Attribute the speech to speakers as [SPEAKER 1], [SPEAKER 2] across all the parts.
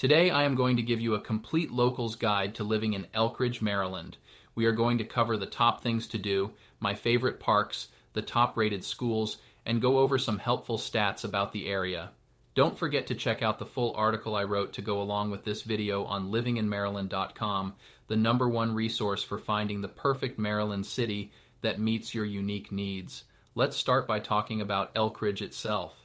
[SPEAKER 1] Today I am going to give you a complete local's guide to living in Elkridge, Maryland. We are going to cover the top things to do, my favorite parks, the top-rated schools, and go over some helpful stats about the area. Don't forget to check out the full article I wrote to go along with this video on livinginmaryland.com, the #1 resource for finding the perfect Maryland city that meets your unique needs. Let's start by talking about Elkridge itself.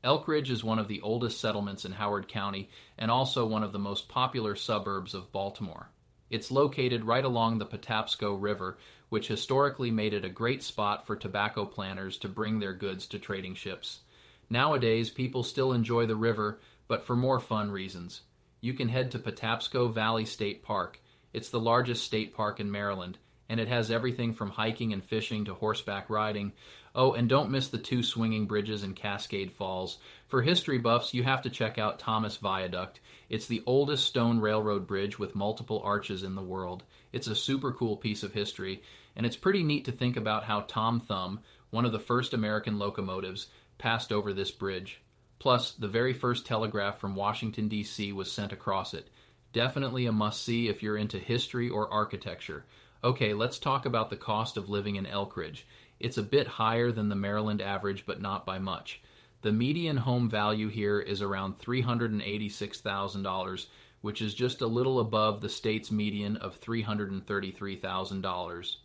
[SPEAKER 1] Elkridge is one of the oldest settlements in Howard County and also one of the most popular suburbs of Baltimore. It's located right along the Patapsco River, which historically made it a great spot for tobacco planters to bring their goods to trading ships. Nowadays, people still enjoy the river, but for more fun reasons. You can head to Patapsco Valley State Park. It's the largest state park in Maryland, and it has everything from hiking and fishing to horseback riding. Oh, and don't miss the 2 swinging bridges in Cascade Falls. For history buffs, you have to check out Thomas Viaduct. It's the oldest stone railroad bridge with multiple arches in the world. It's a super cool piece of history, and it's pretty neat to think about how Tom Thumb, one of the first American locomotives, passed over this bridge. Plus, the very first telegraph from Washington, D.C. was sent across it. Definitely a must-see if you're into history or architecture. Okay, let's talk about the cost of living in Elkridge. It's a bit higher than the Maryland average, but not by much. The median home value here is around $386,000, which is just a little above the state's median of $333,000.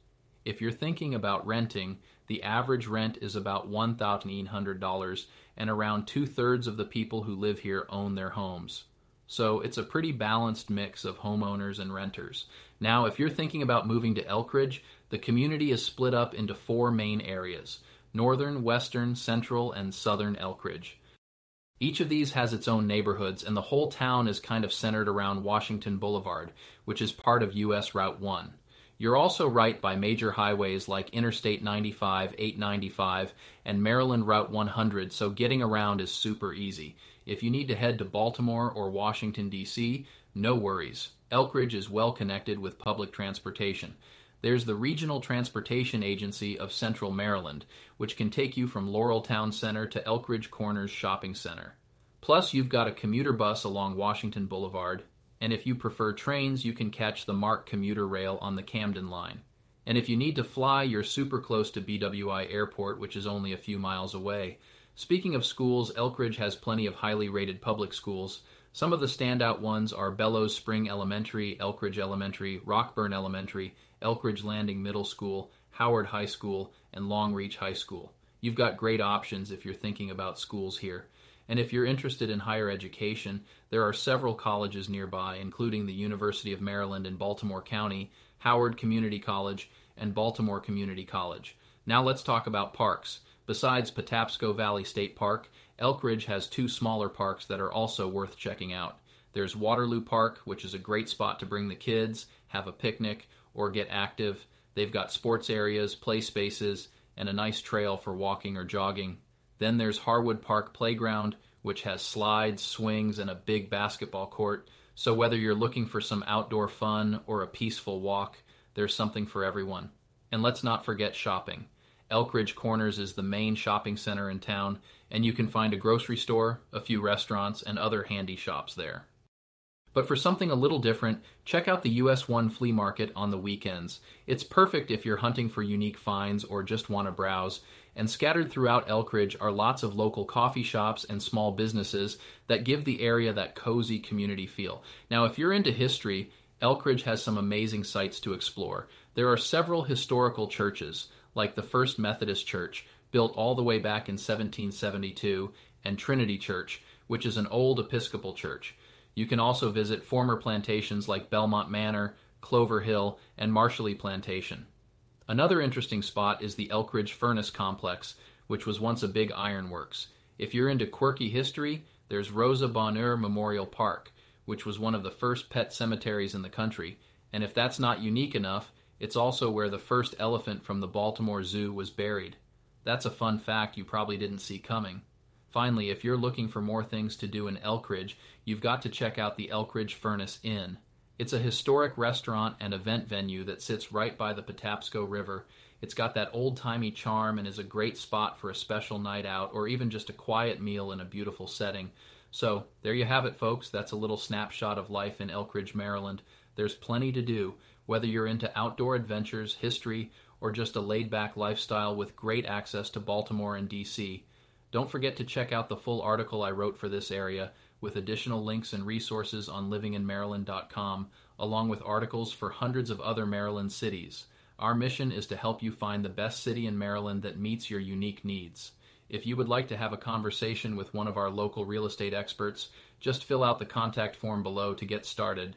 [SPEAKER 1] If you're thinking about renting, the average rent is about $1,800, and around 2/3 of the people who live here own their homes. So it's a pretty balanced mix of homeowners and renters. Now, if you're thinking about moving to Elkridge, the community is split up into 4 main areas: northern, western, central, and southern Elkridge. Each of these has its own neighborhoods, and the whole town is kind of centered around Washington Boulevard, which is part of U.S. Route 1. You're also right by major highways like Interstate 95, 895, and Maryland Route 100, so getting around is super easy. If you need to head to Baltimore or Washington, D.C., no worries. Elkridge is well connected with public transportation. There's the Regional Transportation Agency of Central Maryland, which can take you from Laurel Town Center to Elkridge Corners Shopping Center. Plus, you've got a commuter bus along Washington Boulevard, and if you prefer trains, you can catch the MARC commuter rail on the Camden line. And if you need to fly, you're super close to BWI Airport, which is only a few miles away. Speaking of schools, Elkridge has plenty of highly rated public schools. Some of the standout ones are Bellows Spring Elementary, Elkridge Elementary, Rockburn Elementary, Elkridge Landing Middle School, Howard High School, and Long Reach High School. You've got great options if you're thinking about schools here. And if you're interested in higher education, there are several colleges nearby, including the University of Maryland in Baltimore County, Howard Community College, and Baltimore Community College. Now let's talk about parks. Besides Patapsco Valley State Park, Elkridge has 2 smaller parks that are also worth checking out. There's Waterloo Park, which is a great spot to bring the kids, have a picnic, or get active. They've got sports areas, play spaces, and a nice trail for walking or jogging. Then there's Harwood Park Playground, which has slides, swings, and a big basketball court. So whether you're looking for some outdoor fun or a peaceful walk, there's something for everyone. And let's not forget shopping. Elkridge Corners is the main shopping center in town, and you can find a grocery store, a few restaurants, and other handy shops there. But for something a little different, check out the US 1 flea market on the weekends. It's perfect if you're hunting for unique finds or just want to browse. And scattered throughout Elkridge are lots of local coffee shops and small businesses that give the area that cozy community feel. Now, if you're into history, Elkridge has some amazing sites to explore. There are several historical churches, like the First Methodist Church, built all the way back in 1772, and Trinity Church, which is an old Episcopal church. You can also visit former plantations like Belmont Manor, Clover Hill, and Marshallee Plantation. Another interesting spot is the Elkridge Furnace Complex, which was once a big ironworks. If you're into quirky history, there's Rosa Bonheur Memorial Park, which was one of the first pet cemeteries in the country, and if that's not unique enough, it's also where the first elephant from the Baltimore Zoo was buried. That's a fun fact you probably didn't see coming. Finally, if you're looking for more things to do in Elkridge, you've got to check out the Elkridge Furnace Inn. It's a historic restaurant and event venue that sits right by the Patapsco River. It's got that old-timey charm and is a great spot for a special night out or even just a quiet meal in a beautiful setting. So, there you have it, folks. That's a little snapshot of life in Elkridge, Maryland. There's plenty to do, whether you're into outdoor adventures, history, or just a laid-back lifestyle with great access to Baltimore and D.C. Don't forget to check out the full article I wrote for this area, with additional links and resources on livinginmaryland.com, along with articles for hundreds of other Maryland cities. Our mission is to help you find the best city in Maryland that meets your unique needs. If you would like to have a conversation with one of our local real estate experts, just fill out the contact form below to get started.